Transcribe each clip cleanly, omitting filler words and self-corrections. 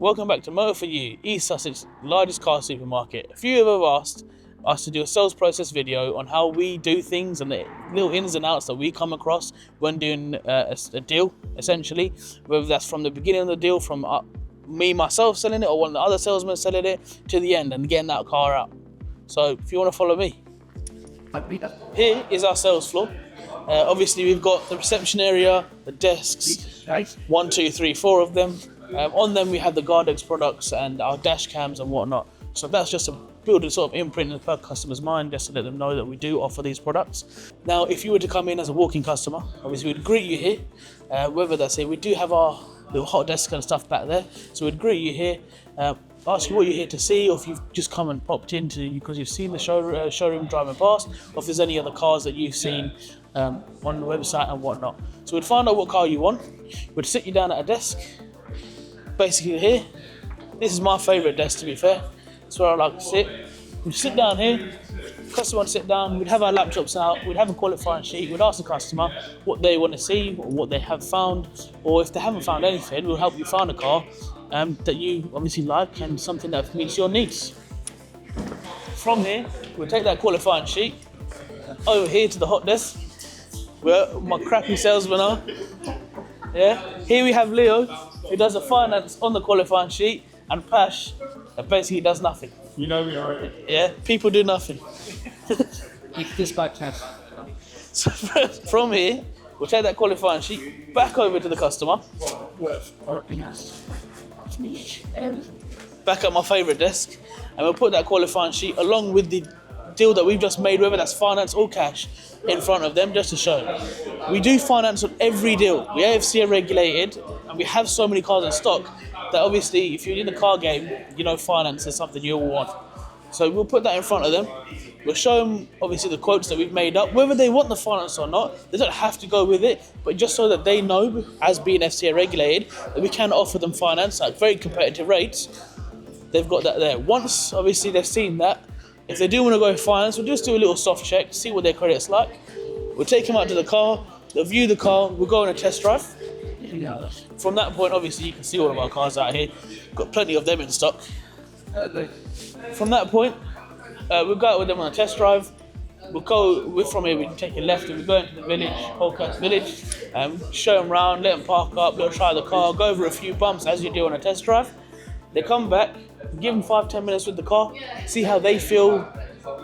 Welcome back to Motor For You, East Sussex largest car supermarket. A few have asked us to do a sales process video on how we do things and the little ins and outs that we come across when doing a deal, essentially. Whether that's from the beginning of the deal, from myself selling it, or one of the other salesmen selling it, to the end and getting that car out. So if you want to follow me. Here is our sales floor. Obviously we've got the reception area, the desks, 1, 2, 3, 4 of them. On them we have the Gardex products and our dash cams and whatnot. So that's just to build a sort of imprint in the customer's mind, just to let them know that we do offer these products. Now, if you were to come in as a walk-in customer, obviously we'd greet you here. Whether that's here, we do have our little hot desk and stuff back there. So we'd greet you here, ask you what you're here to see, or if you've just come and popped into because you've seen the showroom driving past, or if there's any other cars that you've seen on the website and whatnot. So we'd find out what car you want. We'd sit you down at a desk. Basically here, this is my favourite desk, to be fair. That's where I like to sit. We'd sit down here, customer would sit down, we'd have our laptops out, we'd have a qualifying sheet, we'd ask the customer what they want to see, or what they have found, or if they haven't found anything, we'll help you find a car that you obviously like and something that meets your needs. From here, we'll take that qualifying sheet over here to the hot desk, where my crappy salesmen are. Yeah. Here we have Leo, who does the finance on the qualifying sheet, and Pash, that basically does nothing. You know me already. Yeah, people do nothing. Dispatch has. So from here, we'll take that qualifying sheet back over to the customer. Back at my favourite desk, and we'll put that qualifying sheet along with the deal that we've just made, whether that's finance or cash, in front of them, just to show. We do finance on every deal. We are FCA regulated, and we have so many cars in stock that obviously, if you're in the car game, you know finance is something you all want. So we'll put that in front of them. We'll show them obviously the quotes that we've made up, whether they want the finance or not. They don't have to go with it, but just so that they know, as being FCA regulated, that we can offer them finance at very competitive rates. They've got that there. Once obviously they've seen that, if they do want to go finance, we'll just do a little soft check, see what their credit's like. We'll take them out to the car, they'll view the car, we'll go on a test drive. From that point, obviously, you can see all of our cars out here. Got plenty of them in stock. From that point, we'll go out with them on a test drive. From here, we can take a left and we go into the village, Holcast Village, show them around, let them park up, they'll try the car, go over a few bumps as you do on a test drive. They come back, give them 5-10 minutes with the car, see how they feel,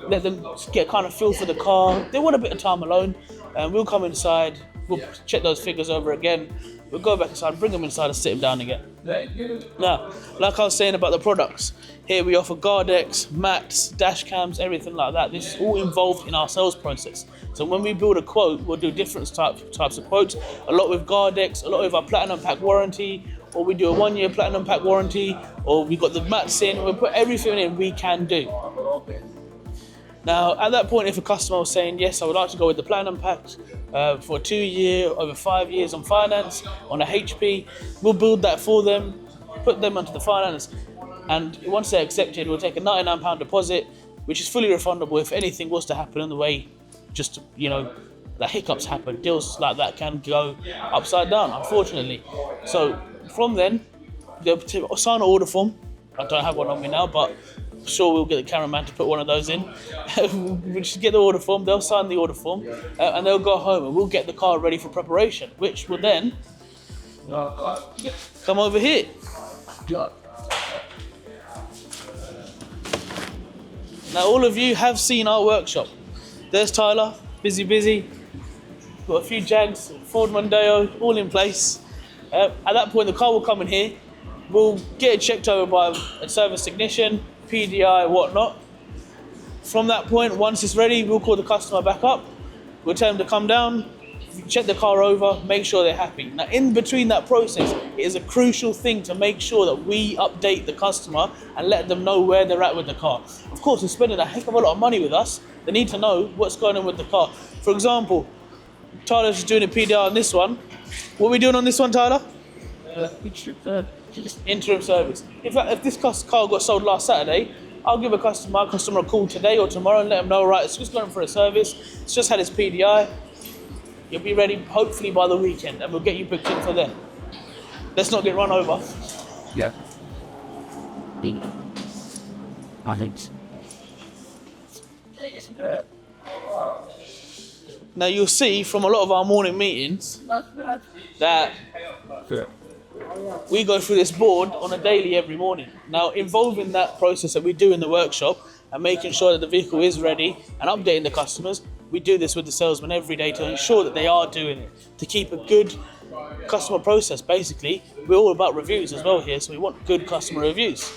let them get kind of feel for the car. They want a bit of time alone, and we'll come inside, we'll check those figures over again, we'll go back inside, bring them inside and sit them down again. Now, like I was saying about the products, here we offer Gardex, mats, dash cams, everything like that. This is all involved in our sales process. So when we build a quote, we'll do different types of quotes, a lot with Gardex, a lot with our Platinum Pack warranty, or we do a 1-year Platinum Pack warranty, or we got the mats in, we'll put everything in we can do. Now, at that point, if a customer was saying, yes, I would like to go with the Platinum Pack for a 2-year, over 5 years on finance, on a HP, we'll build that for them, put them onto the finance, and once they're accepted, we'll take a £99 deposit, which is fully refundable if anything was to happen on the way, just, the hiccups happen. Deals like that can go upside down, unfortunately. So from then, they'll sign an order form. I don't have one on me now, but I'm sure we'll get the cameraman to put one of those in. We'll just get the order form, they'll sign the order form, and they'll go home and we'll get the car ready for preparation, which will then come over here. Now all of you have seen our workshop. There's Tyler, busy. Got a few Jags, Ford Mondeo, all in place. At that point the car will come in here. We'll get it checked over by a service technician, PDI, whatnot. From that point, once it's ready, we'll call the customer back up. We'll tell them to come down, check the car over, make sure they're happy. Now, in between that process, it is a crucial thing to make sure that we update the customer and let them know where they're at with the car. Of course, they're spending a heck of a lot of money with us. They need to know what's going on with the car. For example, Tyler's just doing a PDI on this one. What are we doing on this one, Tyler? Interim service. In fact, if this car got sold last Saturday, I'll give a customer a call today or tomorrow and let them know, right, it's just going for a service, it's just had its PDI, you'll be ready hopefully by the weekend and we'll get you booked in for then. Let's not get run over. Yeah. I think. Now you'll see from a lot of our morning meetings that we go through this board on a daily every morning. Now involving that process that we do in the workshop and making sure that the vehicle is ready and updating the customers, we do this with the salesmen every day to ensure that they are doing it, to keep a good customer process. Basically, we're all about reviews as well here, so we want good customer reviews.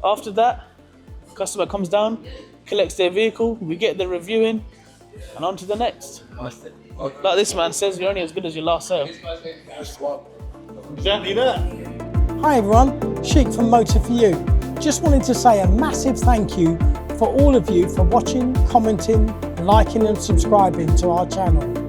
After that, customer comes down, collects their vehicle, we get the review in, and on to the next. Like this man says, you're only as good as your last sale. Exactly that. Hi everyone, Sheik from Motor For You. Just wanted to say a massive thank you for all of you for watching, commenting, liking and subscribing to our channel.